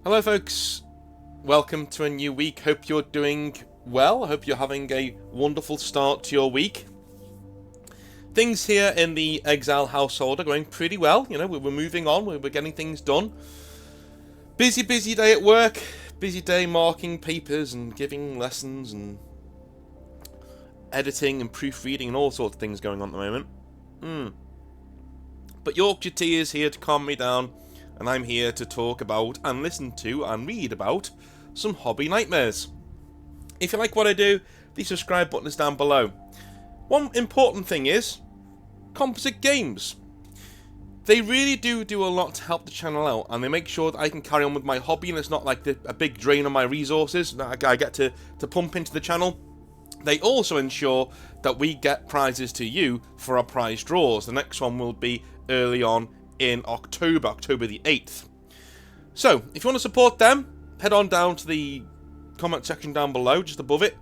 Hello folks, welcome to a new week. Hope you're doing well. I hope you're having a wonderful start to your week. Things here in the Exile household are going pretty well. You know, we're moving on, we're getting things done. Busy day at work, busy day marking papers and giving lessons and editing and proofreading and all sorts of things going on at the moment. But Yorkshire Tea is here to calm me down, and I'm here to talk about and listen to and read about some hobby nightmares. If you like what I do, the subscribe button is down below. One important thing is Composite Games. They really do a lot to help the channel out, and they make sure that I can carry on with my hobby and it's not like a big drain on my resources that I get to pump into the channel. They also ensure that we get prizes to you for our prize draws. The next one will be early on in October the 8th. So, if you want to support them, head on down to the comment section down below, just above it,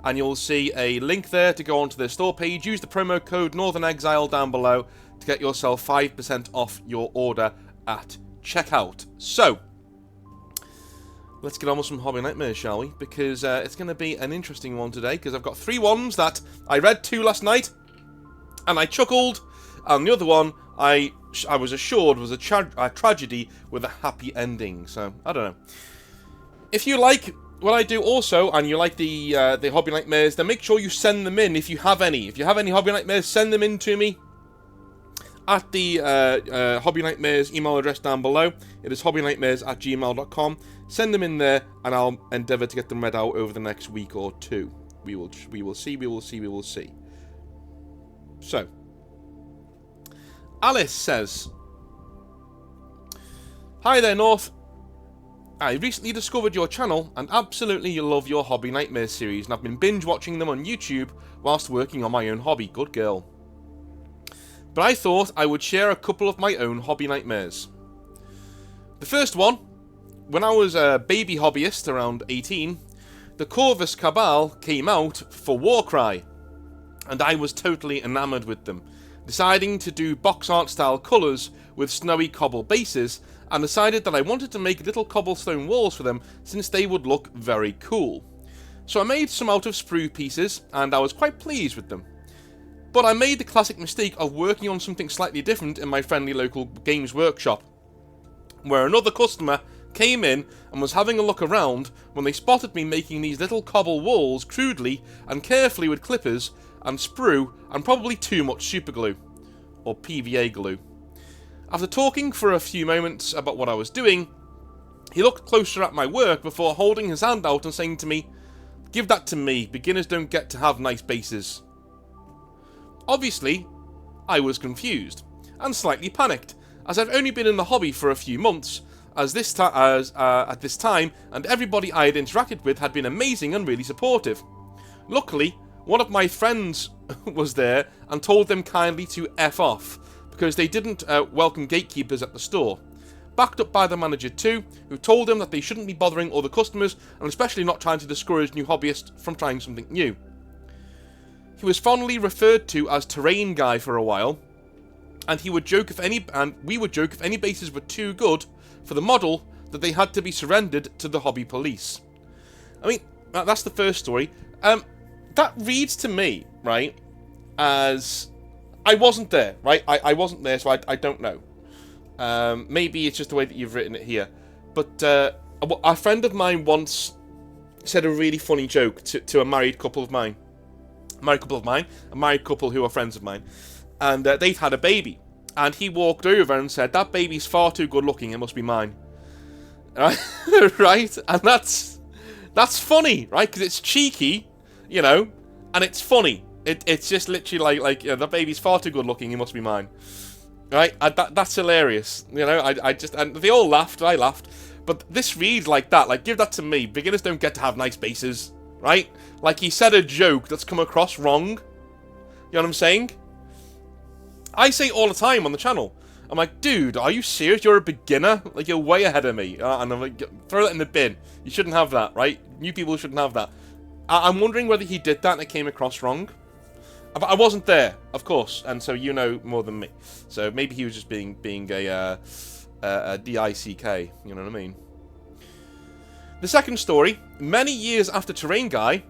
and you'll see a link there to go onto their store page. Use the promo code Northern Exile down below to get yourself 5% off your order at checkout. So, let's get on with some hobby nightmares, shall we? Because it's going to be an interesting one today, because I've got 3 ones that I read 2 last night, and I chuckled, and the other one I was assured was a tragedy with a happy ending. So, I don't know. If you like what I do also, and you like the hobby nightmares, then make sure you send them in if you have any. If you have any hobby nightmares, send them in to me at the hobby nightmares email address down below. It is hobbynightmares@gmail.com. Send them in there, and I'll endeavour to get them read out over the next week or 2. We will see. So, Alice says, "Hi there, North. I recently discovered your channel and absolutely love your Hobby Nightmares series, and I've been binge watching them on YouTube whilst working on my own hobby. Good girl. But I thought I would share a couple of my own hobby nightmares. The first one, when I was a baby hobbyist around 18, the Corvus Cabal came out for Warcry, and I was totally enamoured with them, deciding to do box art style colours with snowy cobble bases, and decided that I wanted to make little cobblestone walls for them since they would look very cool. So I made some out of sprue pieces, and I was quite pleased with them. But I made the classic mistake of working on something slightly different in my friendly local games workshop, where another customer came in and was having a look around when they spotted me making these little cobble walls crudely and carefully with clippers and sprue and probably too much superglue, or PVA glue. After talking for a few moments about what I was doing, he looked closer at my work before holding his hand out and saying to me, 'Give that to me, beginners don't get to have nice bases.' Obviously, I was confused and slightly panicked, as I've only been in the hobby for a few months at this time, and everybody I had interacted with had been amazing and really supportive. Luckily, one of my friends was there and told them kindly to F off, because they didn't welcome gatekeepers at the store. Backed up by the manager too, who told them that they shouldn't be bothering other customers, and especially not trying to discourage new hobbyists from trying something new. He was fondly referred to as Terrain Guy for a while, and we would joke if any bases were too good for the model that they had to be surrendered to the hobby police. I mean, that's the first story. That reads to me, right, as I wasn't there, right? I wasn't there, so I don't know. Maybe it's just the way that you've written it here. But a friend of mine once said a really funny joke to a married couple of mine. A married couple who are friends of mine. And they've had a baby. And he walked over and said, "That baby's far too good looking, it must be mine." Right? And that's funny, right? Because it's cheeky, you know, and it's funny. It's just literally like that baby's far too good looking, it must be mine. Right? That's hilarious. You know, and they all laughed, I laughed. But this reads like that, like, give that to me. Beginners don't get to have nice bases, right? Like, he said a joke that's come across wrong. You know what I'm saying? I say all the time on the channel. I'm like, dude, are you serious? You're a beginner? Like, you're way ahead of me. And I'm like, throw that in the bin. You shouldn't have that, right? New people shouldn't have that. I'm wondering whether he did that and it came across wrong. I wasn't there, of course, and so you know more than me. So maybe he was just being a DICK, you know what I mean? The second story, many years after Terrain Guy,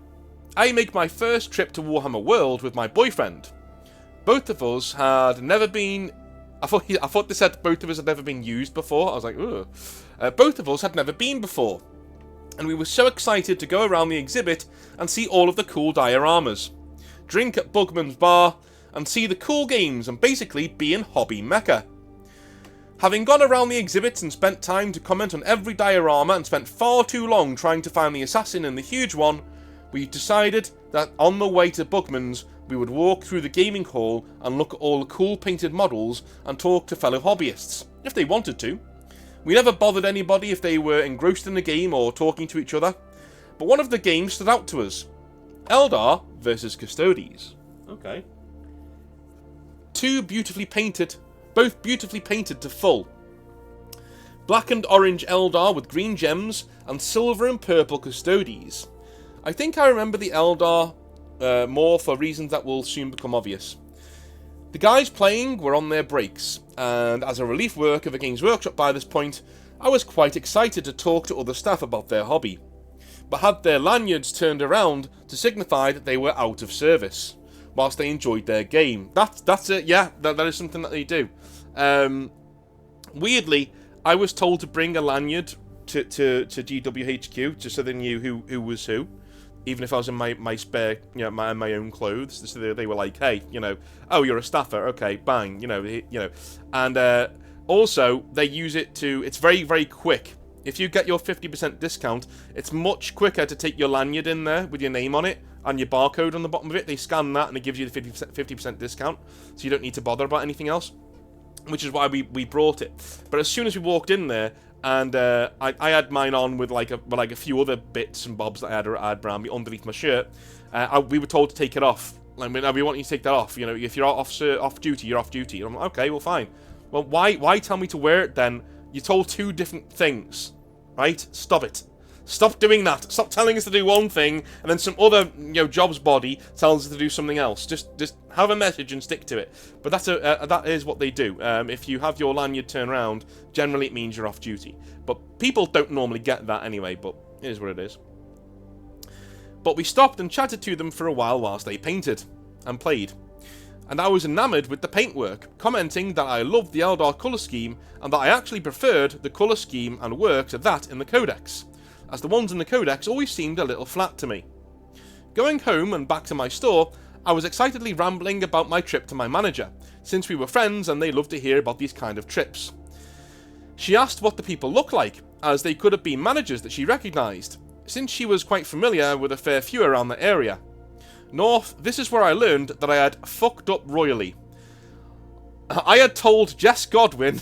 I make my first trip to Warhammer World with my boyfriend. Both of us had never been... I thought they said both of us had never been used before. I was like, ugh. Both of us had never been before. And we were so excited to go around the exhibit and see all of the cool dioramas. Drink at Bugman's Bar and see the cool games and basically be in hobby mecca. Having gone around the exhibits and spent time to comment on every diorama and spent far too long trying to find the assassin in the huge one, we decided that on the way to Bugman's we would walk through the gaming hall and look at all the cool painted models and talk to fellow hobbyists, if they wanted to. We never bothered anybody if they were engrossed in the game or talking to each other, but one of the games stood out to us. Eldar versus Custodes. Okay. Both beautifully painted to full. Black and orange Eldar with green gems and silver and purple Custodes. I think I remember the Eldar more for reasons that will soon become obvious. The guys playing were on their breaks, and as a relief worker of a Games Workshop by this point, I was quite excited to talk to other staff about their hobby, but had their lanyards turned around to signify that they were out of service, whilst they enjoyed their game. That's it, yeah, that is something that they do. Weirdly, I was told to bring a lanyard to GWHQ, just so they knew who was who. Even if I was in my spare, my own clothes, so they were like, hey, oh, you're a staffer, okay, bang, and also they use it to. It's very, very quick. If you get your 50% discount, it's much quicker to take your lanyard in there with your name on it and your barcode on the bottom of it. They scan that and it gives you the 50% discount, so you don't need to bother about anything else. Which is why we brought it. But as soon as we walked in there. And I had mine on with like a few other bits and bobs that I had around me underneath my shirt. We were told to take it off. Like, we want you to take that off. If you're off duty, you're off duty. And I'm like, okay, well, fine. Well, why tell me to wear it then? You're told two different things, right? Stop it. Stop doing that. Stop telling us to do one thing, and then some other, job's body tells us to do something else. Just have a message and stick to it. But that is what they do. If you have your lanyard turned around, generally it means you're off duty. But people don't normally get that anyway, but it is what it is. But we stopped and chatted to them for a while whilst they painted and played. And I was enamoured with the paintwork, commenting that I loved the Eldar colour scheme, and that I actually preferred the colour scheme and work to that in the Codex, as the ones in the Codex always seemed a little flat to me. Going home and back to my store, I was excitedly rambling about my trip to my manager, since we were friends and they loved to hear about these kind of trips. She asked what the people looked like, as they could have been managers that she recognised, since she was quite familiar with a fair few around the area. North, this is where I learned that I had fucked up royally. I had told Jess Goodwin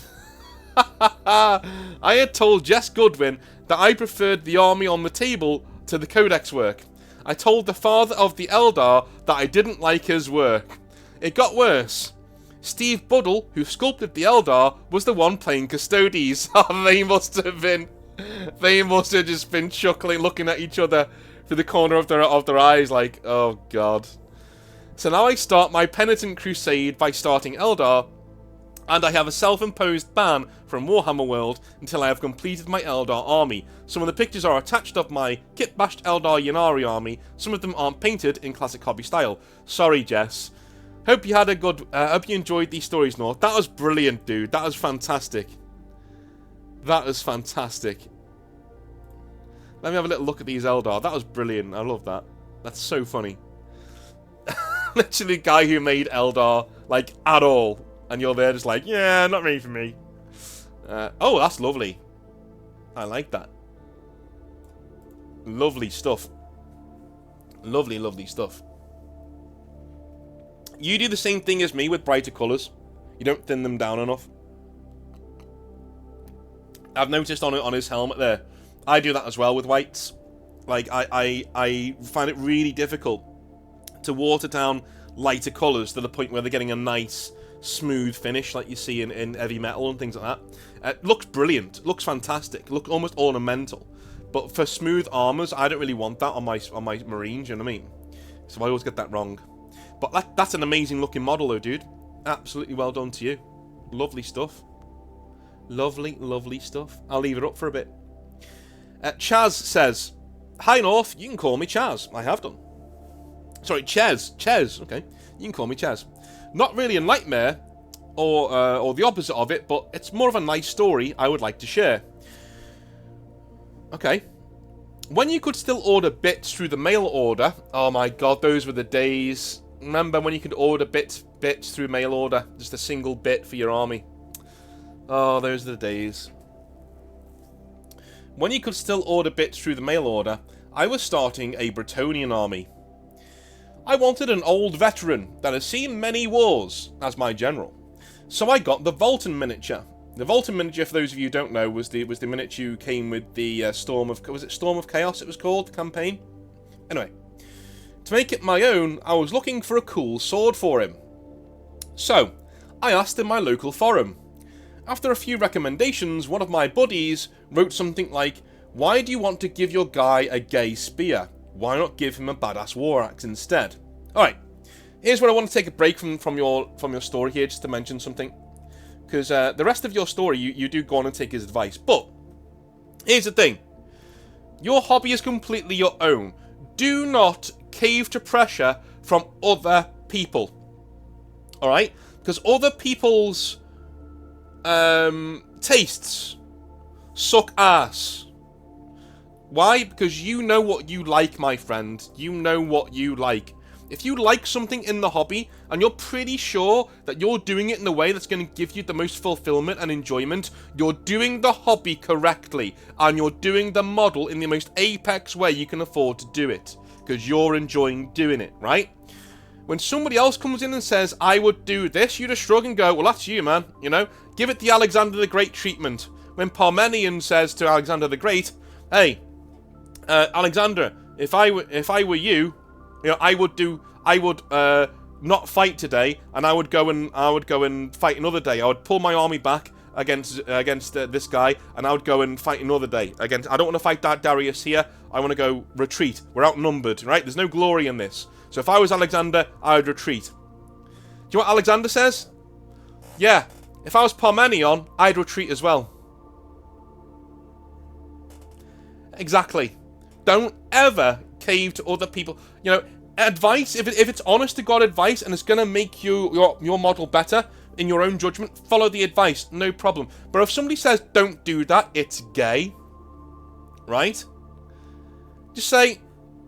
that I preferred the army on the table to the Codex work. I told the father of the Eldar that I didn't like his work. It got worse. Steve Buddle, who sculpted the Eldar, was the one playing Custodes. They must have just been chuckling, looking at each other through the corner of their eyes like, oh god. So now I start my penitent crusade by starting Eldar, and I have a self-imposed ban from Warhammer World until I have completed my Eldar army. Some of the pictures are attached of my kit-bashed Eldar Ynnari army. Some of them aren't painted in classic hobby style. Sorry, Jess. Hope you enjoyed these stories, North. That was brilliant, dude. That was fantastic. That was fantastic. Let me have a little look at these Eldar. That was brilliant. I love that. That's so funny. Literally the guy who made Eldar, like, at all. And you're there just like, yeah, not really for me. Oh, that's lovely. I like that. Lovely stuff. Lovely, lovely stuff. You do the same thing as me with brighter colours. You don't thin them down enough. I've noticed on his helmet there. I do that as well with whites. Like, I find it really difficult to water down lighter colours to the point where they're getting a nice, smooth finish like you see in heavy metal and things like that. It looks brilliant. It looks fantastic. Look almost ornamental. But for smooth armours, I don't really want that on my Marines, you know what I mean? So I always get that wrong. But that's an amazing looking model though, dude. Absolutely well done to you. Lovely stuff. Lovely, lovely stuff. I'll leave it up for a bit. Chaz says, "Hi North, you can call me Chaz." I have done. Sorry, Ches. Okay, you can call me Chaz. Not really a nightmare, or the opposite of it, but it's more of a nice story I would like to share. Okay. When you could still order bits through the mail order, oh my god, those were the days. Remember when you could order bits through mail order, just a single bit for your army? Oh, those are the days. When you could still order bits through the mail order, I was starting a Bretonian army. I wanted an old veteran that has seen many wars as my general, so I got the Voltan miniature. The Voltan miniature, for those of you who don't know, was the miniature who came with the Storm of Chaos? It was called the campaign. Anyway, to make it my own, I was looking for a cool sword for him. So I asked in my local forum. After a few recommendations, one of my buddies wrote something like, "Why do you want to give your guy a gay spear? Why not give him a badass war axe instead?" Alright, here's where I want to take a break from your story here, just to mention something. Because the rest of your story, you do go on and take his advice. But here's the thing. Your hobby is completely your own. Do not cave to pressure from other people. Alright? Because other people's tastes suck ass. Why? Because you know what you like, my friend. You know what you like. If you like something in the hobby, and you're pretty sure that you're doing it in a way that's going to give you the most fulfillment and enjoyment, you're doing the hobby correctly, and you're doing the model in the most apex way you can afford to do it, because you're enjoying doing it, right? When somebody else comes in and says, "I would do this," you just shrug and go, "Well, that's you, man," you know? Give it the Alexander the Great treatment. When Parmenion says to Alexander the Great, "Hey, Alexander, if I were you, you know, I would not fight today, and I would go and fight another day. I would pull my army back against this guy, and I would go and fight another day against. I don't want to fight that Darius here. I want to go retreat. We're outnumbered, right? There's no glory in this. So if I was Alexander, I would retreat." Do you know what Alexander says? "Yeah, if I was Parmenion, I'd retreat as well." Exactly. Don't ever cave to other people. You know, advice, if it's honest to God advice and it's going to make your model better in your own judgment, follow the advice, no problem. But if somebody says, "Don't do that, it's gay," right? Just say,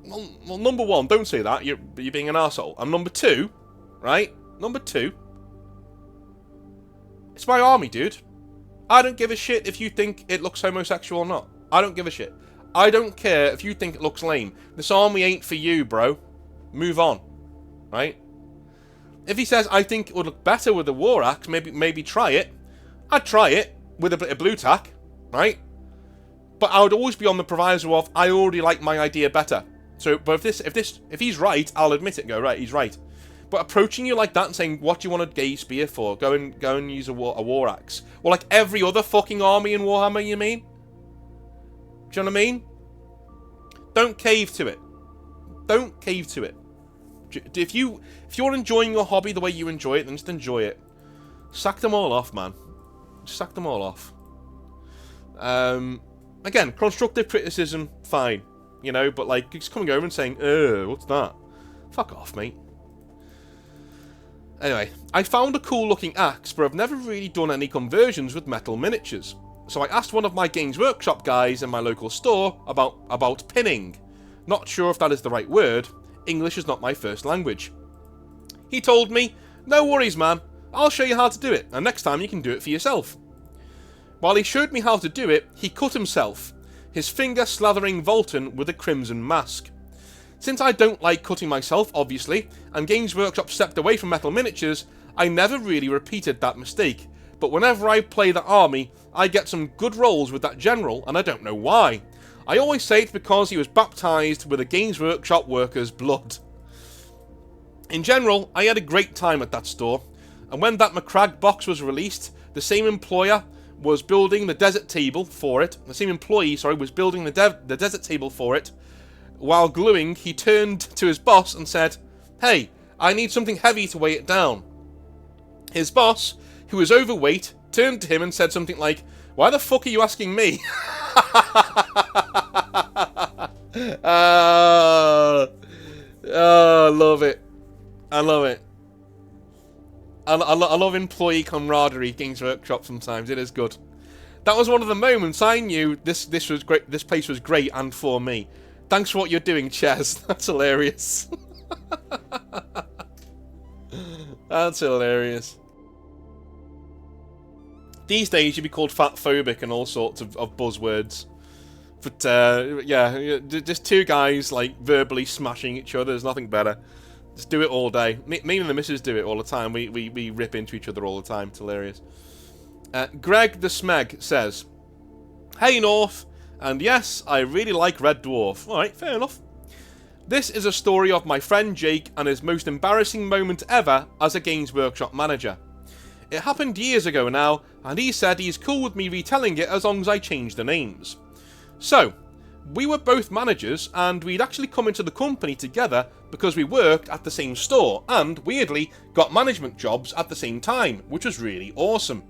well, number one, don't say that, you're being an arsehole. And number two, right? Number two, it's my army, dude. I don't give a shit if you think it looks homosexual or not. I don't give a shit. I don't care if you think it looks lame. This army ain't for you, bro. Move on, right? If he says, "I think it would look better with a war axe, maybe try it," I'd try it with a bit of blue tack, right? But I would always be on the proviso of, I already like my idea better. So, but if he's right, I'll admit it and go, right, he's right. But approaching you like that and saying, "What do you want a gay spear for? Go and use a war axe." Well, like every other fucking army in Warhammer, you mean? Do you know what I mean? Don't cave to it. Don't cave to it. If you're enjoying your hobby the way you enjoy it, then just enjoy it. Sack them all off, man. Just sack them all off. Again, constructive criticism, fine. You know, but like, just coming over and saying, what's that? Fuck off, mate. Anyway, I found a cool looking axe, but I've never really done any conversions with metal miniatures. So I asked one of my Games Workshop guys in my local store about pinning. Not sure if that is the right word. English is not my first language. He told me, "No worries, man. I'll show you how to do it, and next time you can do it for yourself." While he showed me how to do it, he cut himself, his finger slathering Voltan with a crimson mask. Since I don't like cutting myself, obviously, and Games Workshop stepped away from metal miniatures, I never really repeated that mistake. But whenever I play that army, I get some good rolls with that general, and I don't know why. I always say it's because he was baptised with a Games Workshop worker's blood. In general, I had a great time at that store, and when that McCrag box was released, the same employee was building the desert table for it. While gluing, he turned to his boss and said, "Hey, I need something heavy to weigh it down." His boss, who was overweight, turned to him and said something like, "Why the fuck are you asking me?" I love it. I love it. I love employee camaraderie Games Workshop sometimes. It is good. That was one of the moments I knew this was great. This place was great and for me. Thanks for what you're doing, Ches. That's hilarious. That's hilarious. These days you'd be called fatphobic and all sorts of buzzwords. But yeah, just two guys like verbally smashing each other. There's nothing better. Just do it all day. Me and the missus do it all the time. We rip into each other all the time. It's hilarious. Greg the Smeg says, "Hey North, and yes, I really like Red Dwarf." Alright, fair enough. "This is a story of my friend Jake and his most embarrassing moment ever as a Games Workshop manager. It happened years ago now, and he said he's cool with me retelling it as long as I change the names. So, we were both managers, and we'd actually come into the company together because we worked at the same store, and, weirdly, got management jobs at the same time, which was really awesome.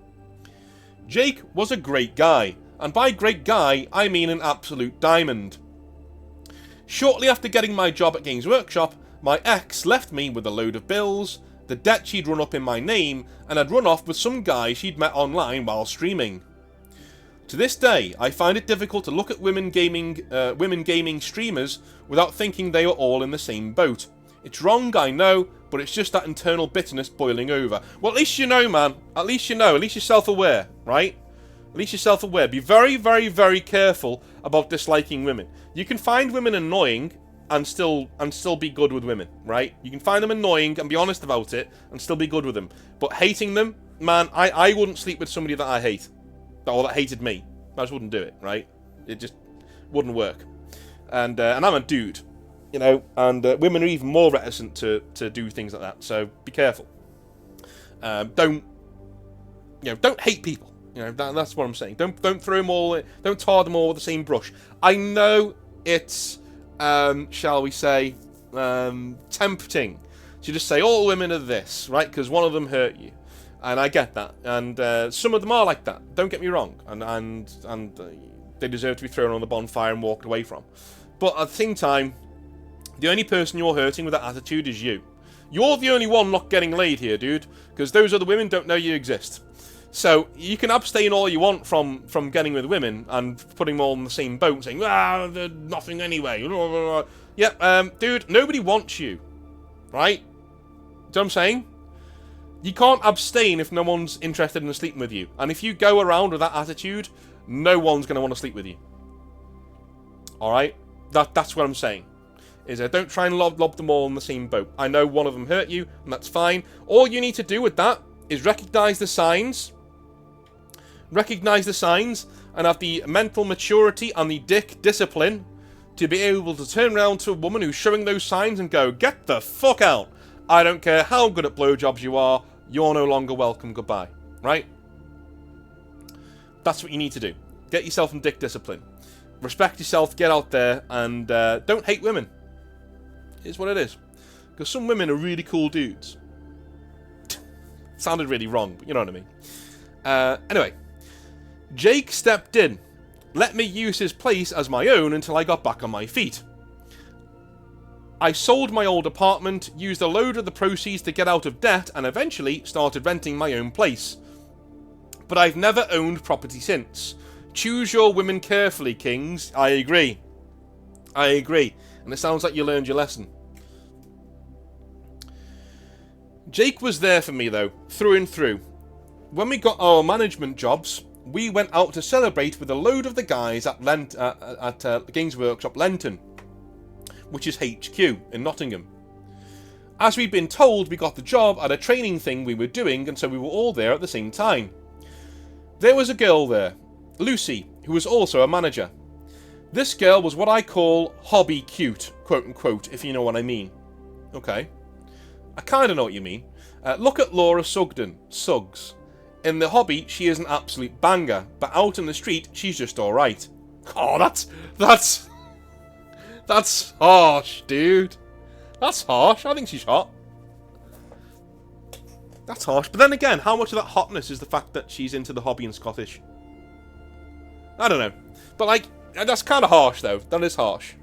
Jake was a great guy, and by great guy, I mean an absolute diamond. Shortly after getting my job at Games Workshop, my ex left me with a load of bills, the debt she'd run up in my name, and had run off with some guy she'd met online while streaming. To this day, I find it difficult to look at women gaming streamers without thinking they are all in the same boat. It's wrong, I know, but it's just that internal bitterness boiling over." Well, at least you know, man. At least you know. At least you're self-aware, right? At least you're self-aware. Be very, very, very careful about disliking women. You can find women annoying and still be good with women, right? You can find them annoying and be honest about it and still be good with them. But hating them, man, I wouldn't sleep with somebody that I hate. Or that hated me. I just wouldn't do it, right? It just wouldn't work. And I'm a dude, you know, and women are even more reticent to do things like that. So be careful. Don't hate people. You know, that's what I'm saying. Don't throw them all. Don't tar them all with the same brush. I know it's, shall we say, tempting to just say all women are this, right? Because one of them hurt you. And I get that, and some of them are like that. Don't get me wrong, and they deserve to be thrown on the bonfire and walked away from. But at the same time, the only person you're hurting with that attitude is you. You're the only one not getting laid here, dude, because those other women don't know you exist. So you can abstain all you want from getting with women and putting them all in the same boat and saying, they're nothing anyway. Yep, dude, nobody wants you, right? Do you know what I'm saying? You can't abstain if no one's interested in sleeping with you. And if you go around with that attitude, no one's going to want to sleep with you. Alright? That's what I'm saying. Is don't try and lob them all in the same boat. I know one of them hurt you, and that's fine. All you need to do with that is recognise the signs. Recognise the signs, and have the mental maturity and the dick discipline to be able to turn around to a woman who's showing those signs and go, "Get the fuck out. I don't care how good at blowjobs you are. You're no longer welcome, goodbye." Right? That's what you need to do. Get yourself some dick discipline. Respect yourself, get out there, and don't hate women. It's what it is. Because some women are really cool dudes. Sounded really wrong, but you know what I mean. Anyway. Jake stepped in. Let me use his place as my own until I got back on my feet. I sold my old apartment, used a load of the proceeds to get out of debt, and eventually started renting my own place. But I've never owned property since. Choose your women carefully, kings. I agree. I agree. And it sounds like you learned your lesson. Jake was there for me, though, through and through. When we got our management jobs, we went out to celebrate with a load of the guys at Games Workshop Lenton, which is HQ in Nottingham. As we'd been told, we got the job at a training thing we were doing, and so we were all there at the same time. There was a girl there, Lucy, who was also a manager. This girl was what I call hobby cute, quote unquote, if you know what I mean. Okay. I kinda know what you mean. Look at Laura Sugden, Suggs. In the hobby, she is an absolute banger, but out in the street, she's just alright. Oh, that's harsh, dude. That's harsh. I think she's hot. That's harsh. But then again, how much of that hotness is the fact that she's into the hobby and Scottish? I don't know. But, like, That's kind of harsh, though. That is harsh.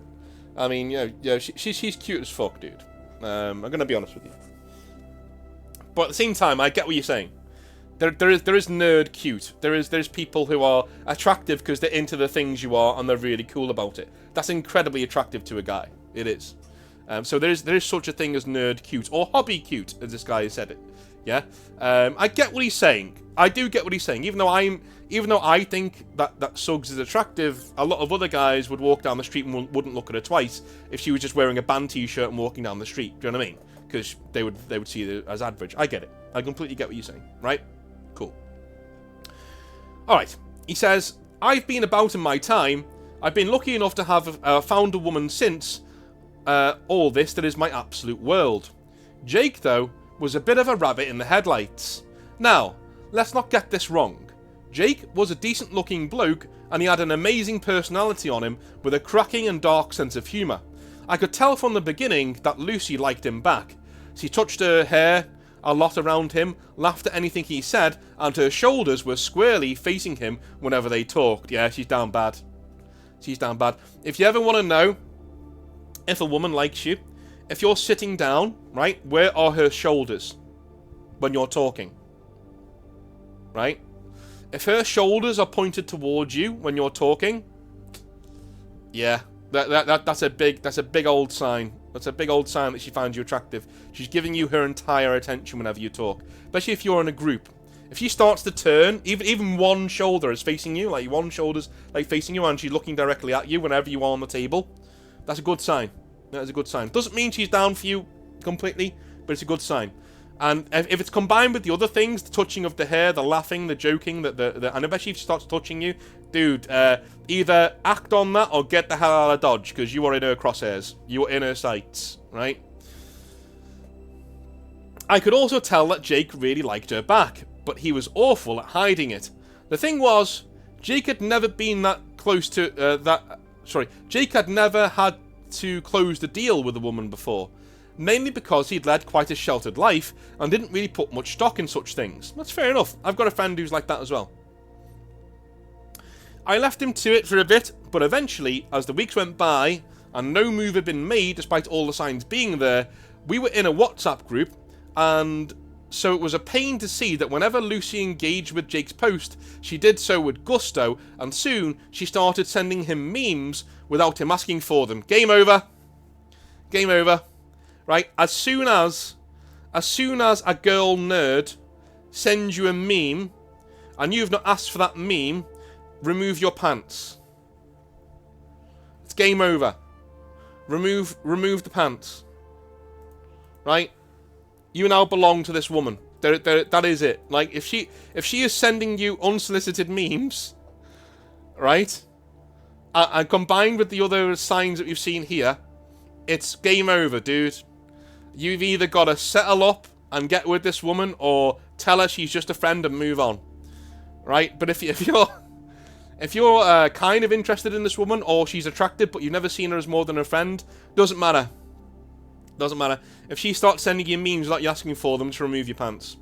I mean, she's cute as fuck, dude. I'm gonna be honest with you. But at the same time, I get what you're saying. There is nerd cute. There's people who are attractive because they're into the things you are and they're really cool about it. That's incredibly attractive to a guy. It is. So there is such a thing as nerd cute or hobby cute, as this guy has said it. Yeah. I get what he's saying. I do get what he's saying. Even though I think that Suggs is attractive, a lot of other guys would walk down the street and wouldn't look at her twice if she was just wearing a band t-shirt and walking down the street. Do you know what I mean? Because they would see it as average. I get it. I completely get what you're saying. Right? Cool. Alright. He says, I've been about in my time. I've been lucky enough to have found a woman since. All this that is my absolute world. Jake, though, was a bit of a rabbit in the headlights. Now, let's not get this wrong. Jake was a decent-looking bloke, and he had an amazing personality on him with a cracking and dark sense of humour. I could tell from the beginning that Lucy liked him back. She touched her hair a lot around him, laughed at anything he said, and her shoulders were squarely facing him whenever they talked. Yeah, she's down bad. She's down bad. If you ever want to know if a woman likes you, if you're sitting down, right, where are her shoulders when you're talking? Right? If her shoulders are pointed towards you when you're talking, yeah, that's a big old sign. That's a big old sign that she finds you attractive. She's giving you her entire attention whenever you talk. Especially if you're in a group. If she starts to turn, even one shoulder is facing you, like one shoulder's like facing you and she's looking directly at you whenever you are on the table, that's a good sign. That is a good sign. Doesn't mean she's down for you completely, but it's a good sign. And if it's combined with the other things, the touching of the hair, the laughing, the joking, and especially if she starts touching you, dude, either act on that or get the hell out of Dodge, because you are in her crosshairs. You are in her sights, right? I could also tell that Jake really liked her back, but he was awful at hiding it. The thing was, Jake had never been that close to, Jake had never had to close the deal with a woman before. Mainly because he'd led quite a sheltered life and didn't really put much stock in such things. That's fair enough. I've got a friend who's like that as well. I left him to it for a bit, but eventually, as the weeks went by and no move had been made despite all the signs being there, we were in a WhatsApp group, and so it was a pain to see that whenever Lucy engaged with Jake's post, she did so with gusto, and soon she started sending him memes without him asking for them. Game over. Game over. Right, as soon as a girl nerd sends you a meme and you've not asked for that meme, remove your pants. It's game over. Remove the pants. Right? You now belong to this woman. That is it. Like, if she is sending you unsolicited memes, right, and combined with the other signs that we've seen here, it's game over, dude. You've either got to settle up and get with this woman, or tell her she's just a friend and move on, right? But if you're kind of interested in this woman, or she's attractive but you've never seen her as more than a friend, doesn't matter. Doesn't matter. If she starts sending you memes without you asking for them, to remove your pants.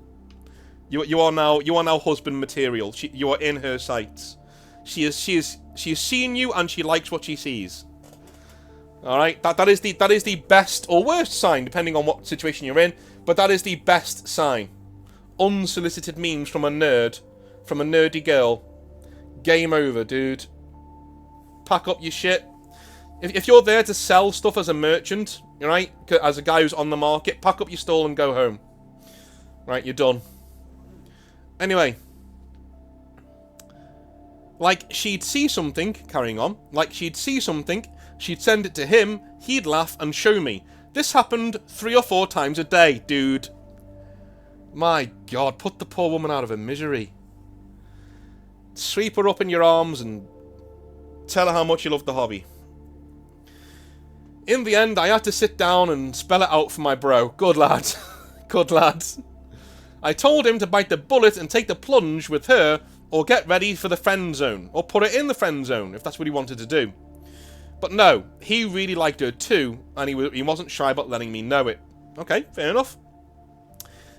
You are now husband material. You are in her sights. She is seeing you and she likes what she sees. Alright, that is the best or worst sign, depending on what situation you're in, but that is the best sign. Unsolicited memes from a nerd, from a nerdy girl. Game over, dude. Pack up your shit. If you're there to sell stuff as a merchant, right, as a guy who's on the market, pack up your stall and go home. Right, you're done. Anyway. Like, she'd see something, carrying on, like she'd see something, she'd send it to him, he'd laugh and show me. This happened 3 or 4 times a day, dude. My God, put the poor woman out of her misery. Sweep her up in your arms and tell her how much you love the hobby. In the end, I had to sit down and spell it out for my bro. Good lad. Good lad. I told him to bite the bullet and take the plunge with her, or get ready for the friend zone, or put it in the friend zone, if that's what he wanted to do. But no, he really liked her too, and he wasn't shy about letting me know it. Okay, fair enough.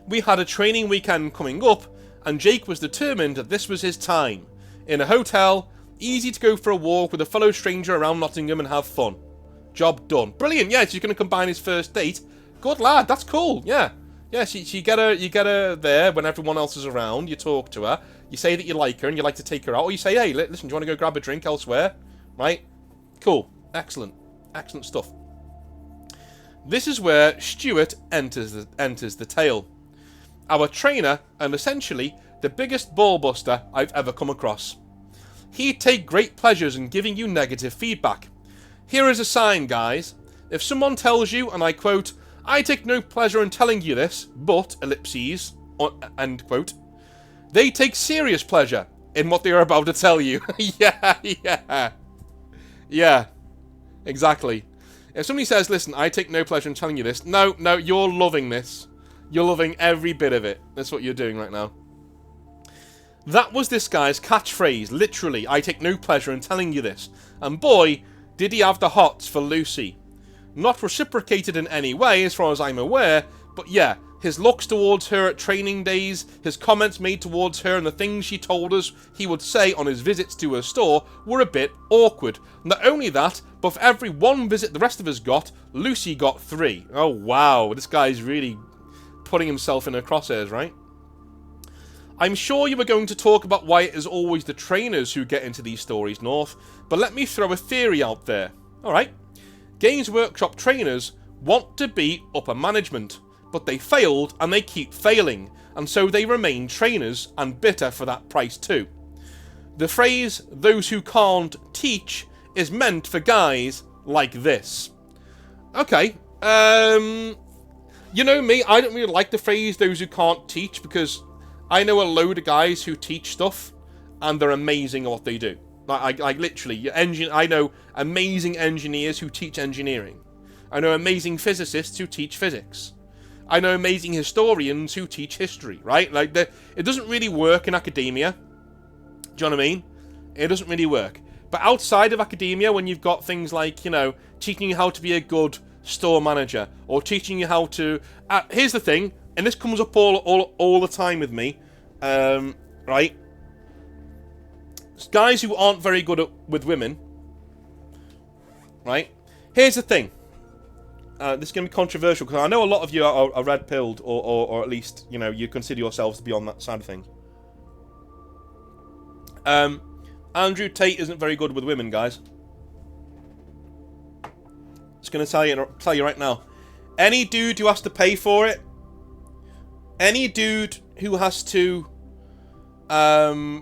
We had a training weekend coming up, and Jake was determined that this was his time. In a hotel, Easy to go for a walk with a fellow stranger around Nottingham and have fun. Job done. Brilliant. Yeah, she's going to combine his first date. Good lad. That's cool. Yeah. Yeah, you get her there when everyone else is around. You talk to her. You say that you like her and you like to take her out. Or you say, hey, listen, do you want to go grab a drink elsewhere? Right? Cool. Excellent. Excellent stuff. This is where Stuart enters the tale. Our trainer, and essentially the biggest ballbuster I've ever come across. He'd take great pleasures in giving you negative feedback. Here is a sign, guys. If someone tells you, and I quote, I take no pleasure in telling you this, but, ellipses, end quote, they take serious pleasure in what they are about to tell you. Yeah, exactly. If somebody says, listen, I take no pleasure in telling you this, no, you're loving this. You're loving every bit of it. That's what you're doing right now. That was this guy's catchphrase, literally, I take no pleasure in telling you this. And boy, did he have the hots for Lucy. Not reciprocated in any way, as far as I'm aware, but yeah, his looks towards her at training days, his comments made towards her, and the things she told us he would say on his visits to her store were a bit awkward. Not only that, but for every one visit the rest of us got, Lucy got 3. Oh wow, this guy's really putting himself in her crosshairs, right? I'm sure you were going to talk about why it is always the trainers who get into these stories, North, but let me throw a theory out there. Alright, Games Workshop trainers want to be upper management, but they failed and they keep failing, and so they remain trainers and bitter for that price too. The phrase, those who can't teach, is meant for guys like this. Okay, you know me, I don't really like the phrase, those who can't teach, because I know a load of guys who teach stuff, and they're amazing at what they do. Like literally, I know amazing engineers who teach engineering. I know amazing physicists who teach physics. I know amazing historians who teach history, right? Like, it doesn't really work in academia. Do you know what I mean? It doesn't really work. But outside of academia, when you've got things like, you know, teaching you how to be a good store manager, or teaching you how to... here's the thing, and this comes up all the time with me, right? Guys who aren't very good with women, right? Here's the thing. This is going to be controversial, because I know a lot of you are red-pilled, or at least, you know, you consider yourselves to be on that side of things. Andrew Tate isn't very good with women, guys. Just going to tell you right now. Any dude who has to pay for it, any dude who has to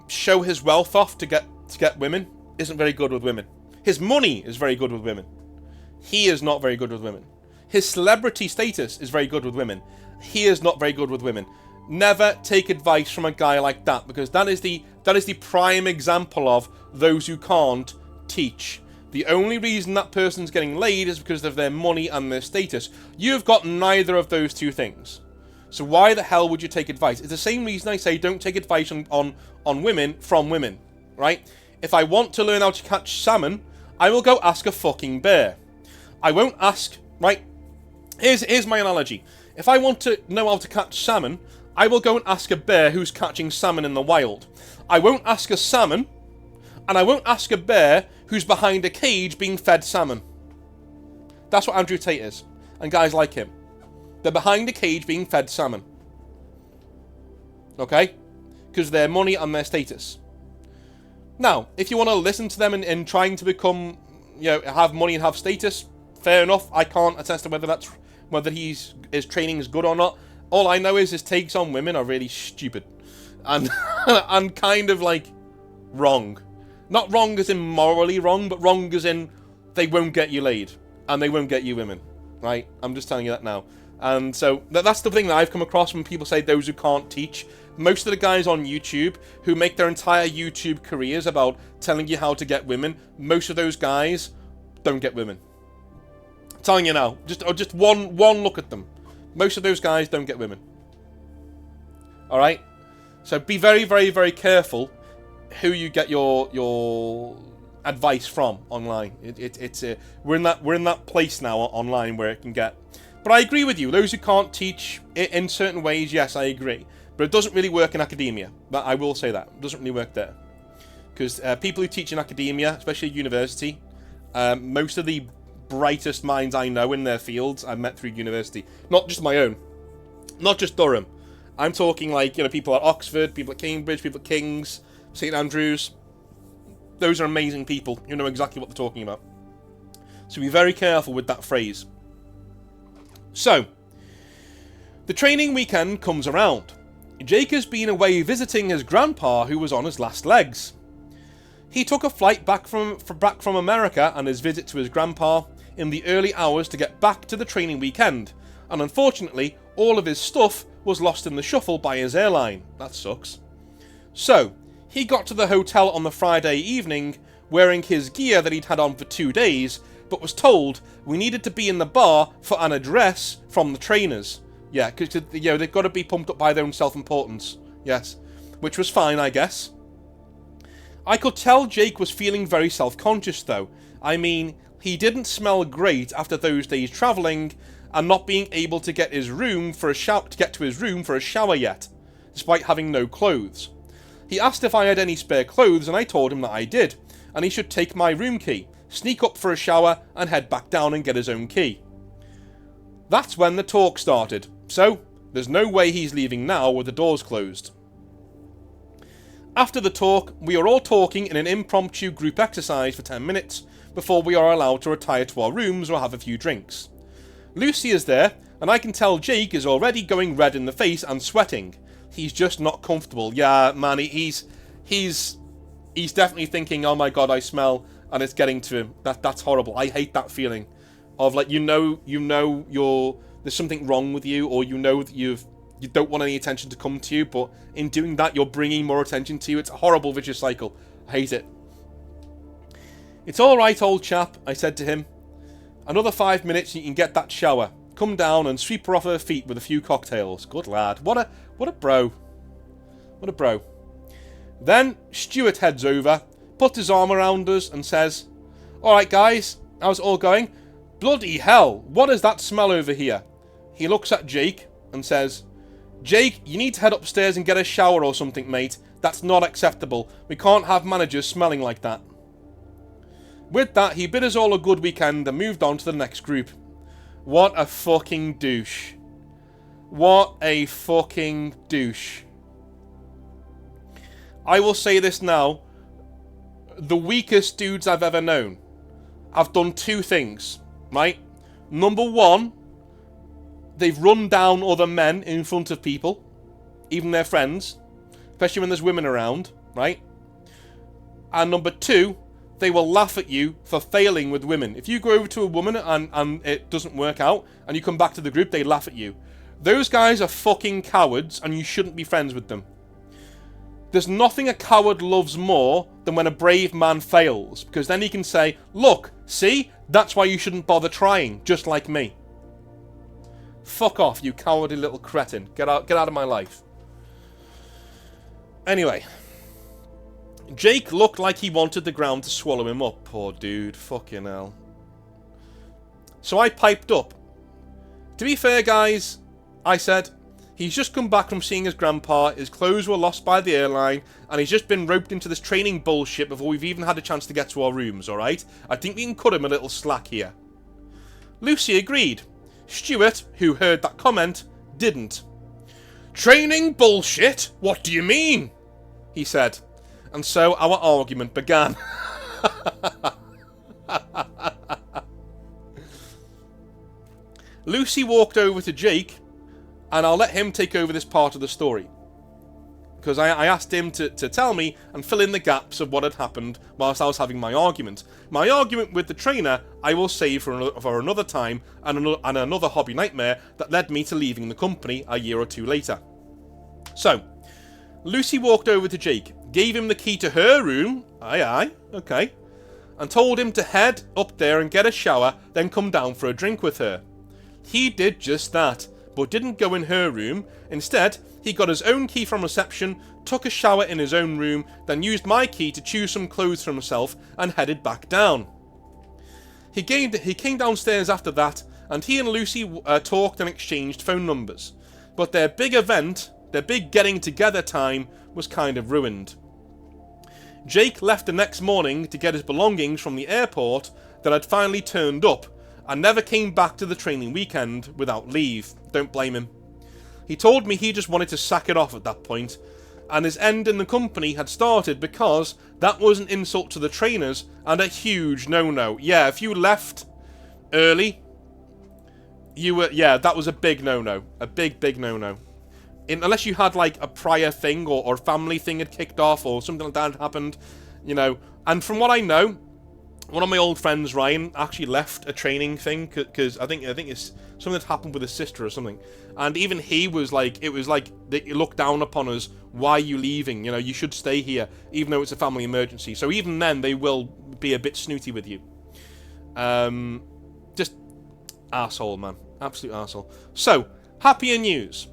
show his wealth off to get women isn't very good with women. His money is very good with women. He is not very good with women. His celebrity status is very good with women. He is not very good with women. Never take advice from a guy like that, because that is the prime example of those who can't teach. The only reason that person's getting laid is because of their money and their status. You've got neither of those two things. So why the hell would you take advice? It's the same reason I say don't take advice on women from women, right? If I want to learn how to catch salmon, I will go ask a fucking bear. I won't ask, right? Here's my analogy. If I want to know how to catch salmon, I will go and ask a bear who's catching salmon in the wild. I won't ask a salmon, and I won't ask a bear who's behind a cage being fed salmon. That's what Andrew Tate is, and guys like him. They're behind a cage being fed salmon. Okay? Because of their money and their status. Now, if you want to listen to them in trying to become, you know, have money and have status, fair enough. I can't attest to whether his training is good or not. All I know is his takes on women are really stupid. And, and kind of like wrong. Not wrong as in morally wrong, but wrong as in they won't get you laid. And they won't get you women. Right? I'm just telling you that now. And so that's the thing that I've come across when people say those who can't teach. Most of the guys on YouTube who make their entire YouTube careers about telling you how to get women, most of those guys don't get women. I'm telling you now, just one look at them. Most of those guys don't get women. All right, so be very, very, very careful who you get your advice from online. We're in that place now online where it can get. But I agree with you. Those who can't teach in certain ways, yes, I agree. But it doesn't really work in academia. But I will say that. It doesn't really work there. because people who teach in academia, especially university, most of the brightest minds I know in their fields I've met through university. Not just my own. Not just Durham. I'm talking like, people at Oxford, people at Cambridge, people at King's, St Andrews. Those are amazing people who know exactly what they're talking about. So be very careful with that phrase. So, the training weekend comes around. Jake has been away visiting his grandpa who was on his last legs. He took a flight back from America and his visit to his grandpa in the early hours to get back to the training weekend, and unfortunately all of his stuff was lost in the shuffle by his airline. That sucks. So, he got to the hotel on the Friday evening wearing his gear that he'd had on for 2 days, but was told we needed to be in the bar for an address from the trainers. Yeah, because they've got to be pumped up by their own self-importance. Yes, which was fine, I guess. I could tell Jake was feeling very self-conscious, though. I mean, he didn't smell great after those days travelling and not being able to get to his room for a shower yet, despite having no clothes. He asked if I had any spare clothes, and I told him that I did, and he should take my room key, sneak up for a shower, and head back down and get his own key. That's when the talk started, so there's no way he's leaving now with the doors closed. After the talk, we are all talking in an impromptu group exercise for 10 minutes before we are allowed to retire to our rooms or have a few drinks. Lucy is there, and I can tell Jake is already going red in the face and sweating. He's just not comfortable. Yeah, man, he's definitely thinking, oh my god, I smell, and it's getting to him. That's horrible. I hate that feeling of like, there's something wrong with you, or that you don't want any attention to come to you, but in doing that, you're bringing more attention to you. It's a horrible vicious cycle. I hate it. It's alright, old chap, I said to him. Another 5 minutes and you can get that shower. Come down and sweep her off her feet with a few cocktails. Good lad. What a bro. What a bro. Then Stuart heads over, puts his arm around us and says, alright guys, how's it all going? Bloody hell, what is that smell over here? He looks at Jake and says, Jake, you need to head upstairs and get a shower or something, mate. That's not acceptable. We can't have managers smelling like that. With that, he bid us all a good weekend and moved on to the next group. What a fucking douche. What a fucking douche. I will say this now. The weakest dudes I've ever known have done two things, right? Number one, they've run down other men in front of people, even their friends, especially when there's women around, right? And number two, they will laugh at you for failing with women. If you go over to a woman and it doesn't work out, and you come back to the group, they laugh at you. Those guys are fucking cowards, and you shouldn't be friends with them. There's nothing a coward loves more than when a brave man fails, because then he can say, look, see, that's why you shouldn't bother trying, just like me. Fuck off, you cowardly little cretin. Get out of my life. Anyway. Jake looked like he wanted the ground to swallow him up. Poor dude. Fucking hell. So I piped up. To be fair, guys, I said, he's just come back from seeing his grandpa, his clothes were lost by the airline, and he's just been roped into this training bullshit before we've even had a chance to get to our rooms, alright? I think we can cut him a little slack here. Lucy agreed. Stuart, who heard that comment, didn't. Training bullshit? What do you mean? He said. And so our argument began. Lucy walked over to Jake, and I'll let him take over this part of the story. Because I asked him to tell me and fill in the gaps of what had happened whilst I was having my argument. My argument with the trainer I will save for another time and another hobby nightmare that led me to leaving the company a year or two later. So, Lucy walked over to Jake, gave him the key to her room, aye, okay, and told him to head up there and get a shower, then come down for a drink with her. He did just that, but didn't go in her room. Instead, he got his own key from reception, took a shower in his own room, then used my key to choose some clothes for himself and headed back down. He came downstairs after that, and he and Lucy talked and exchanged phone numbers. But their big event, their big getting together time, was kind of ruined. Jake left the next morning to get his belongings from the airport that had finally turned up, and never came back to the training weekend without leave. Don't blame him. He told me he just wanted to sack it off at that point, and his end in the company had started because that was an insult to the trainers and a huge no-no. Yeah, if you left early, that was a big no-no. A big no-no. Unless you had like a prior thing or family thing had kicked off or something like that had happened, you know. And from what I know, one of my old friends, Ryan, actually left a training thing because I think it's something that's happened with his sister or something. And even he was like, it was like they looked down upon us. Why are you leaving? You know, you should stay here, even though it's a family emergency. So even then, they will be a bit snooty with you. Just arsehole, man. Absolute arsehole. So, happier news.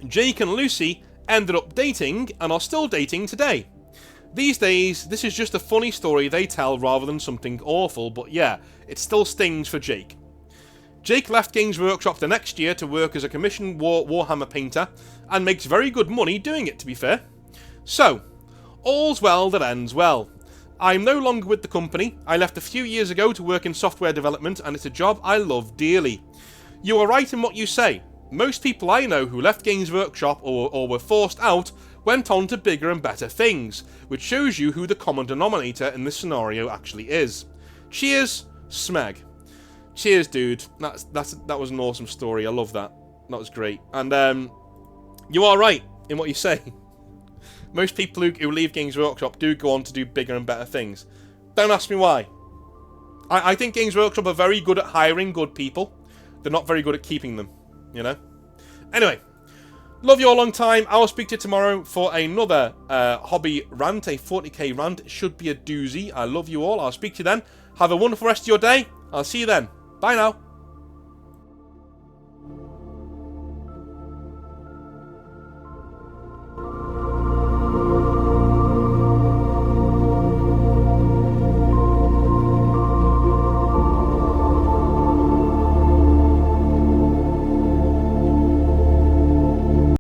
Jake and Lucy ended up dating and are still dating today. These days, this is just a funny story they tell rather than something awful, but yeah, it still stings for Jake. Jake left Games Workshop the next year to work as a commissioned Warhammer painter, and makes very good money doing it, to be fair. So, all's well that ends well. I'm no longer with the company. I left a few years ago to work in software development, and it's a job I love dearly. You are right in what you say. Most people I know who left Games Workshop or were forced out went on to bigger and better things, which shows you who the common denominator in this scenario actually is. Cheers, Smeg. Cheers, dude. That was an awesome story. I love that. That was great. And you are right in what you say. Most people who leave Games Workshop do go on to do bigger and better things. Don't ask me why. I think Games Workshop are very good at hiring good people. They're not very good at keeping them, you know? Anyway. Love you all long time. I will speak to you tomorrow for another hobby rant, a 40k rant. It should be a doozy. I love you all. I'll speak to you then. Have a wonderful rest of your day. I'll see you then. Bye now.